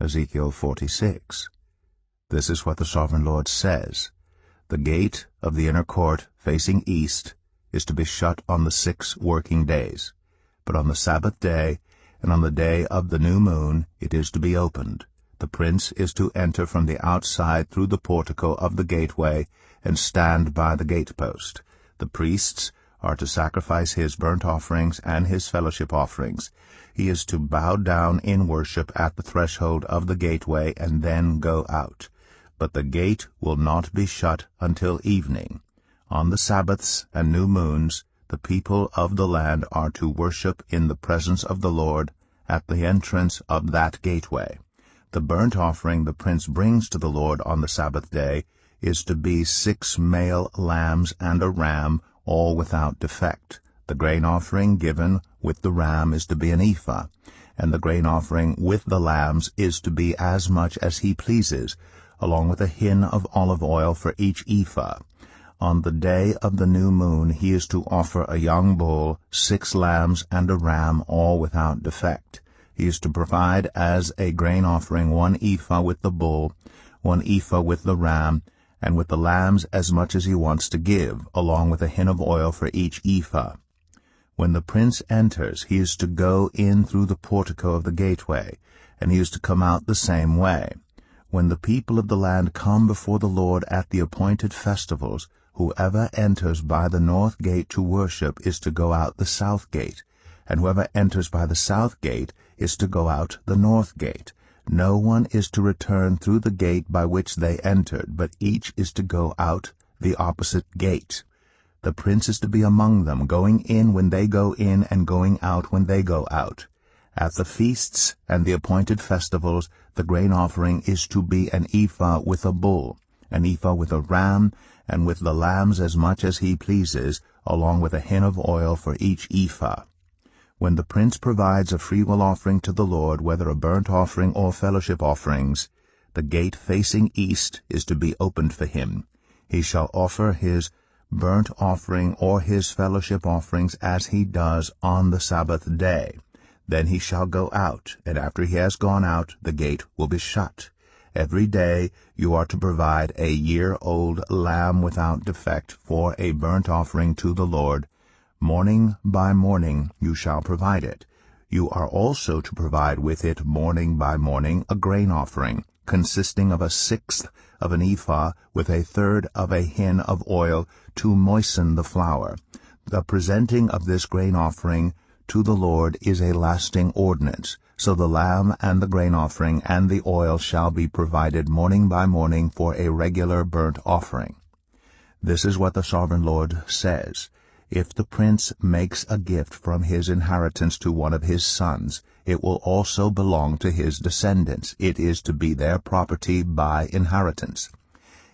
Ezekiel 46. This is what the Sovereign Lord says. The gate of the inner court facing east is to be shut on the 6 working days, but on the Sabbath day and on the day of the new moon it is to be opened. The prince is to enter from the outside through the portico of the gateway and stand by the gatepost. The priests are to sacrifice his burnt offerings and his fellowship offerings. He is to bow down in worship at the threshold of the gateway and then go out. But the gate will not be shut until evening. On the Sabbaths and new moons, the people of the land are to worship in the presence of the Lord at the entrance of that gateway. The burnt offering the prince brings to the Lord on the Sabbath day is to be 6 male lambs and a ram, all without defect. The grain offering given with the ram is to be an ephah, and the grain offering with the lambs is to be as much as he pleases, along with a hin of olive oil for each ephah. On the day of the new moon he is to offer a young bull, 6 lambs, and a ram, all without defect. He is to provide as a grain offering 1 ephah with the bull, 1 ephah with the ram, and with the lambs as much as he wants to give, along with a hin of oil for each ephah. When the prince enters, he is to go in through the portico of the gateway, and he is to come out the same way. When the people of the land come before the Lord at the appointed festivals, whoever enters by the north gate to worship is to go out the south gate, and whoever enters by the south gate is to go out the north gate. No one is to return through the gate by which they entered, but each is to go out the opposite gate. The prince is to be among them, going in when they go in and going out when they go out. At the feasts and the appointed festivals, the grain offering is to be an ephah with a bull, an ephah with a ram, and with the lambs as much as he pleases, along with a hin of oil for each ephah. When the prince provides a freewill offering to the Lord, whether a burnt offering or fellowship offerings, the gate facing east is to be opened for him. He shall offer his burnt offering or his fellowship offerings as he does on the Sabbath day. Then he shall go out, and after he has gone out, the gate will be shut. Every day you are to provide a year-old lamb without defect for a burnt offering to the Lord. Morning by morning you shall provide it. You are also to provide with it morning by morning a grain offering, consisting of 1/6 of an ephah with 1/3 of a hin of oil to moisten the flour. The presenting of this grain offering to the Lord is a lasting ordinance. So the lamb and the grain offering and the oil shall be provided morning by morning for a regular burnt offering. This is what the Sovereign Lord says. If the prince makes a gift from his inheritance to one of his sons, it will also belong to his descendants. It is to be their property by inheritance.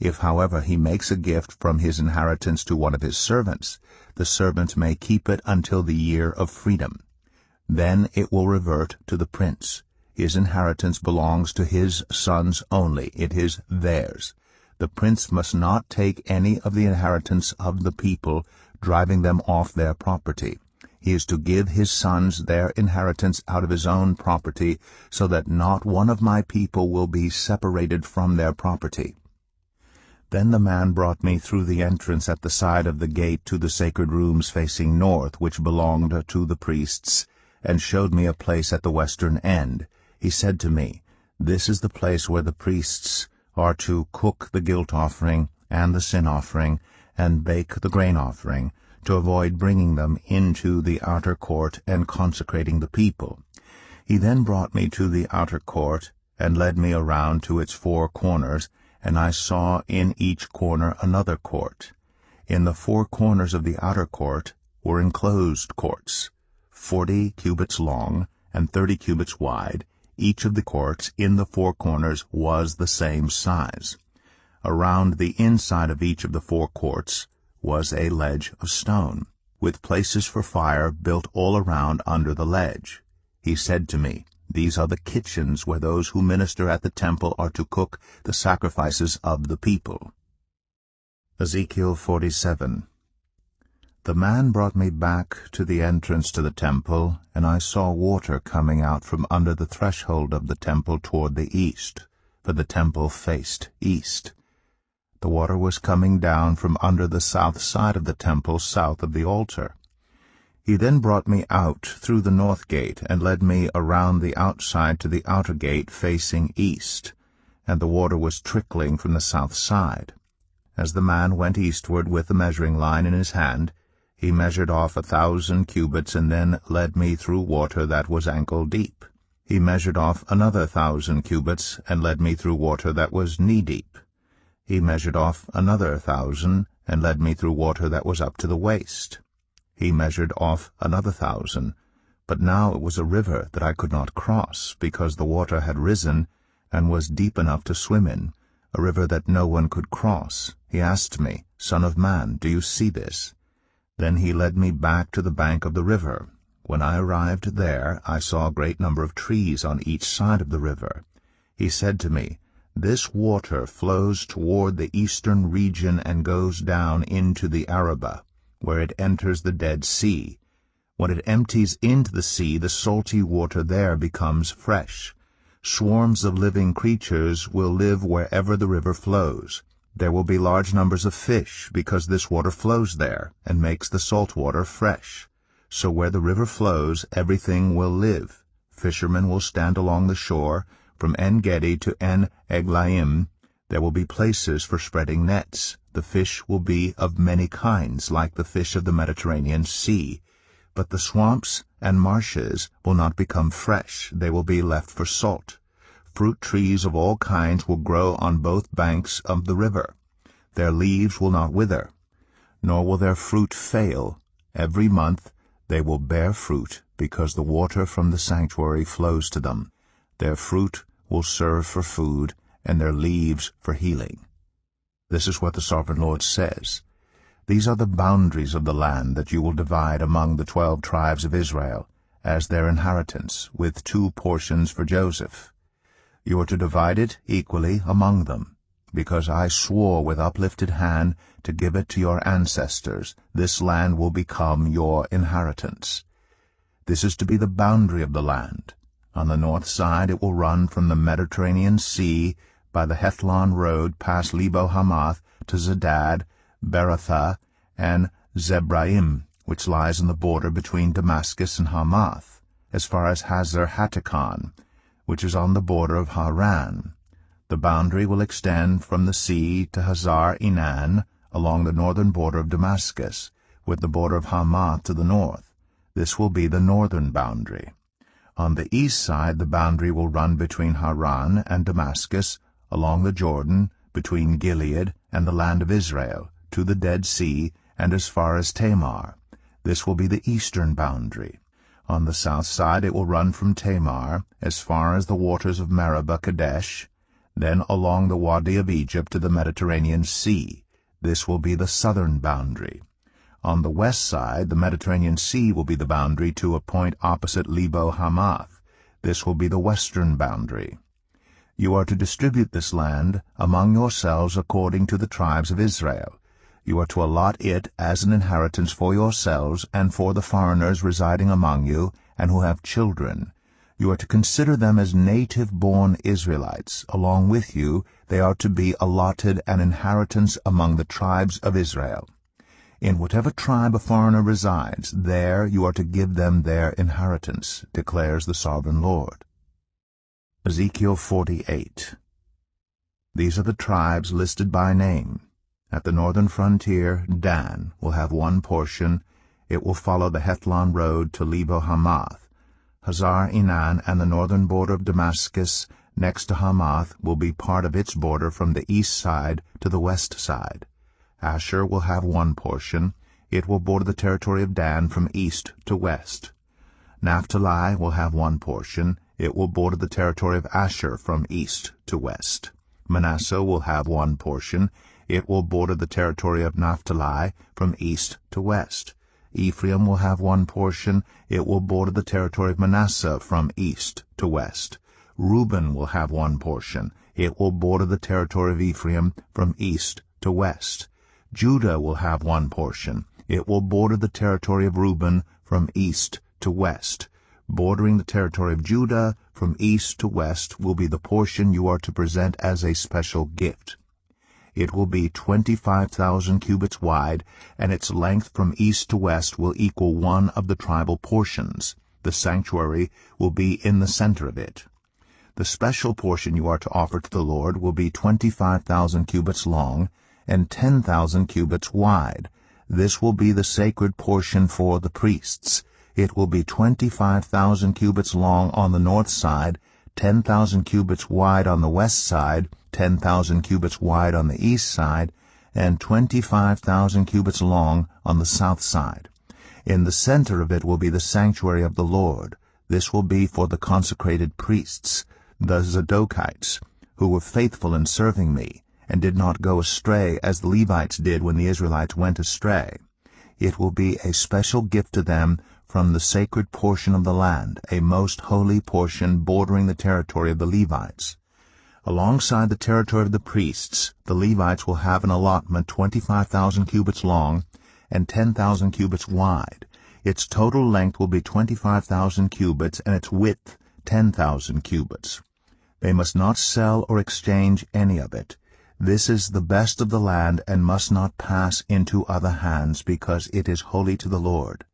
If, however, he makes a gift from his inheritance to one of his servants, the servant may keep it until the year of freedom. Then it will revert to the prince. His inheritance belongs to his sons only. It is theirs. The prince must not take any of the inheritance of the people, driving them off their property. He is to give his sons their inheritance out of his own property, so that not one of my people will be separated from their property. Then the man brought me through the entrance at the side of the gate to the sacred rooms facing north, which belonged to the priests, and showed me a place at the western end. He said to me, "This is the place where the priests are to cook the guilt offering and the sin offering, and bake the grain offering, to avoid bringing them into the outer court and consecrating the people." He then brought me to the outer court, and led me around to its 4 corners, and I saw in each corner another court. In the 4 corners of the outer court were enclosed courts, 40 cubits long and 30 cubits wide. Each of the courts in the 4 corners was the same size. Around the inside of each of the 4 courts was a ledge of stone, with places for fire built all around under the ledge. He said to me, "These are the kitchens where those who minister at the temple are to cook the sacrifices of the people." Ezekiel 47. The man brought me back to the entrance to the temple, and I saw water coming out from under the threshold of the temple toward the east, for the temple faced east. The water was coming down from under the south side of the temple south of the altar. He then brought me out through the north gate and led me around the outside to the outer gate facing east, and the water was trickling from the south side. As the man went eastward with the measuring line in his hand, he measured off 1,000 cubits and then led me through water that was ankle deep. He measured off another 1,000 cubits and led me through water that was knee deep. He measured off another 1,000 and led me through water that was up to the waist. He measured off another 1,000, but now it was a river that I could not cross, because the water had risen and was deep enough to swim in, a river that no one could cross. He asked me, "Son of man, do you see this?" Then he led me back to the bank of the river. When I arrived there, I saw a great number of trees on each side of the river. He said to me, "This water flows toward the eastern region and goes down into the Arabah, where it enters the Dead Sea. When it empties into the sea, the salty water there becomes fresh. Swarms of living creatures will live wherever the river flows. There will be large numbers of fish, because this water flows there and makes the salt water fresh. So where the river flows, everything will live. Fishermen will stand along the shore, from En-Gedi to En-Eglaim. There will be places for spreading nets. The fish will be of many kinds, like the fish of the Mediterranean Sea. But the swamps and marshes will not become fresh. They will be left for salt. Fruit trees of all kinds will grow on both banks of the river. Their leaves will not wither, nor will their fruit fail. Every month they will bear fruit, because the water from the sanctuary flows to them. Their fruit will serve for food, and their leaves for healing." This is what the Sovereign Lord says. "These are the boundaries of the land that you will divide among the 12 tribes of Israel, as their inheritance, with 2 portions for Joseph. You are to divide it equally among them, because I swore with uplifted hand to give it to your ancestors. This land will become your inheritance. This is to be the boundary of the land. On the north side it will run from the Mediterranean Sea by the Hethlon road past Lebo-Hamath to Zedad, Beratha, and Zebraim, which lies on the border between Damascus and Hamath, as far as Hazar-Hattikon, which is on the border of Haran. The boundary will extend from the sea to Hazar-Enan, along the northern border of Damascus, with the border of Hamath to the north. This will be the northern boundary. On the east side the boundary will run between Haran and Damascus, along the Jordan, between Gilead and the land of Israel, to the Dead Sea, and as far as Tamar. This will be the eastern boundary. On the south side it will run from Tamar, as far as the waters of Meribah Kadesh, then along the Wadi of Egypt to the Mediterranean Sea. This will be the southern boundary. On the west side the Mediterranean Sea will be the boundary to a point opposite Lebo-Hamath. This will be the western boundary. You are to distribute this land among yourselves according to the tribes of Israel. You are to allot it as an inheritance for yourselves and for the foreigners residing among you and who have children. You are to consider them as native-born Israelites. Along with you they are to be allotted an inheritance among the tribes of Israel. In whatever tribe a foreigner resides, there you are to give them their inheritance, declares the Sovereign Lord. Ezekiel 48. These are the tribes listed by name. At the northern frontier, Dan will have 1 portion. It will follow the Hethlon road to Lebo-Hamath. Hazar-Enan and the northern border of Damascus, next to Hamath, will be part of its border from the east side to the west side. Asher will have 1 portion. It will border the territory of Dan from east to west. Naphtali will have 1 portion. It will border the territory of Asher from east to west. Manasseh will have 1 portion. It will border the territory of Naphtali from east to west. Ephraim will have 1 portion. It will border the territory of Manasseh from east to west. Reuben will have 1 portion. It will border the territory of Ephraim from east to west. Judah will have 1 portion. It will border the territory of Reuben from east to west. Bordering the territory of Judah from east to west will be the portion you are to present as a special gift. It will be 25,000 cubits wide, and its length from east to west will equal one of the tribal portions. The sanctuary will be in the center of it. The special portion you are to offer to the Lord will be 25,000 cubits long and 10,000 cubits wide. This will be the sacred portion for the priests. It will be 25,000 cubits long on the north side, 10,000 cubits wide on the west side, 10,000 cubits wide on the east side, and 25,000 cubits long on the south side. In the center of it will be the sanctuary of the Lord. This will be for the consecrated priests, the Zadokites, who were faithful in serving me, and did not go astray as the Levites did when the Israelites went astray. It will be a special gift to them from the sacred portion of the land, a most holy portion bordering the territory of the Levites. Alongside the territory of the priests, the Levites will have an allotment 25,000 cubits long and 10,000 cubits wide. Its total length will be 25,000 cubits, and its width 10,000 cubits. They must not sell or exchange any of it. This is the best of the land and must not pass into other hands, because it is holy to the Lord.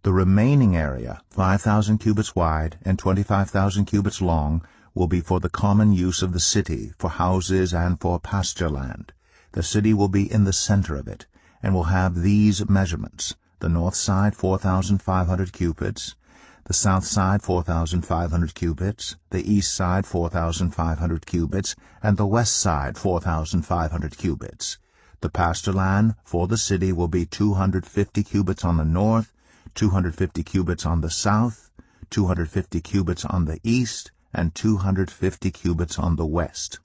The remaining area, 5,000 cubits wide and 25,000 cubits long, will be for the common use of the city, for houses and for pasture land. The city will be in the center of it, and will have these measurements: the north side 4,500 cubits, the south side 4,500 cubits, the east side 4,500 cubits, and the west side 4,500 cubits. The pasture land for the city will be 250 cubits on the north, 250 cubits on the south, 250 cubits on the east, and 250 cubits on the west.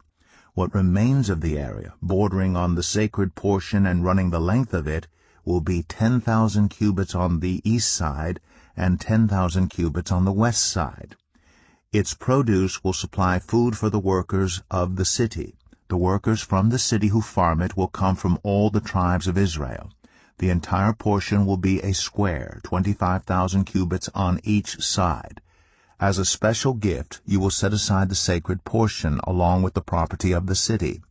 What remains of the area, bordering on the sacred portion and running the length of it, will be 10,000 cubits on the east side and 10,000 cubits on the west side. Its produce will supply food for the workers of the city. The workers from the city who farm it will come from all the tribes of Israel. The entire portion will be a square, 25,000 cubits on each side. As a special gift, you will set aside the sacred portion along with the property of the city.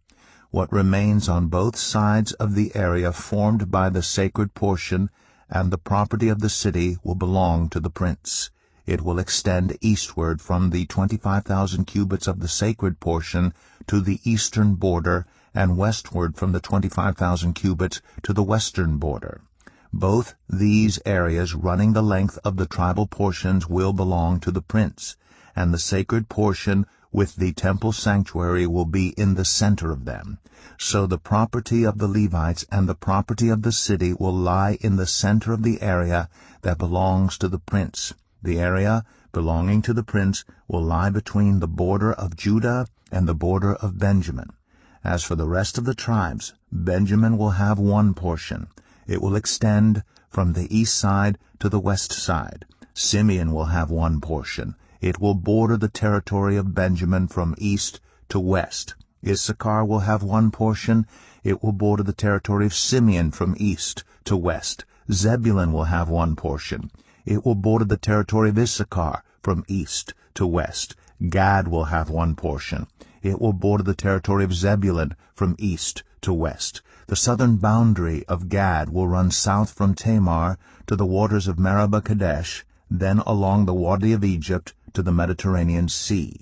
What remains on both sides of the area formed by the sacred portion and the property of the city will belong to the prince. It will extend eastward from the 25,000 cubits of the sacred portion to the eastern border, and westward from the 25,000 cubits to the western border. Both these areas running the length of the tribal portions will belong to the prince, and the sacred portion with the temple sanctuary will be in the center of them. So the property of the Levites and the property of the city will lie in the center of the area that belongs to the prince. The area belonging to the prince will lie between the border of Judah and the border of Benjamin. As for the rest of the tribes, Benjamin will have one portion. It will extend from the east side to the west side. Simeon will have one portion. It will border the territory of Benjamin from east to west. Issachar will have one portion. It will border the territory of Simeon from east to west. Zebulun will have one portion. It will border the territory of Issachar from east to west. Gad will have one portion. It will border the territory of Zebulun from east to west. The southern boundary of Gad will run south from Tamar to the waters of Meribah Kadesh, then along the Wadi of Egypt to the Mediterranean Sea.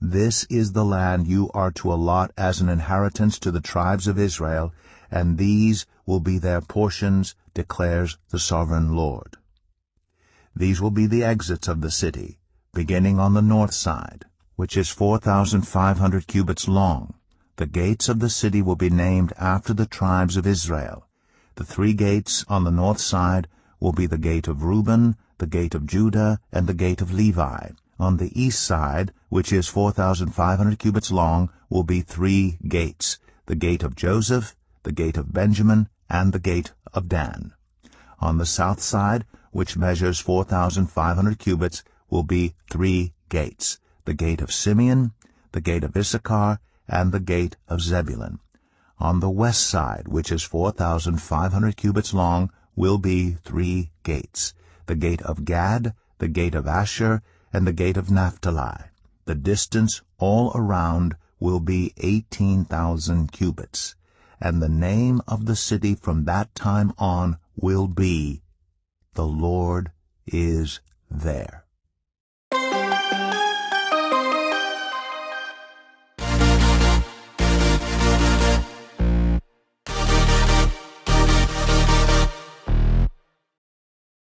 This is the land you are to allot as an inheritance to the tribes of Israel, and these will be their portions, declares the sovereign Lord. These will be the exits of the city, beginning on the north side, which is 4,500 cubits long. The gates of the city will be named after the tribes of Israel. The 3 gates on the north side will be the gate of Reuben, the gate of Judah, and the gate of Levi. On the east side, which is 4,500 cubits long, will be 3 gates: the gate of Joseph, the gate of Benjamin, and the gate of Dan. On the south side, which measures 4,500 cubits, will be 3 gates: the gate of Simeon, the gate of Issachar, and the gate of Zebulun. On the west side, which is 4,500 cubits long, will be 3 gates, the gate of Gad, the gate of Asher, and the gate of Naphtali. The distance all around will be 18,000 cubits, and the name of the city from that time on will be, The Lord is there.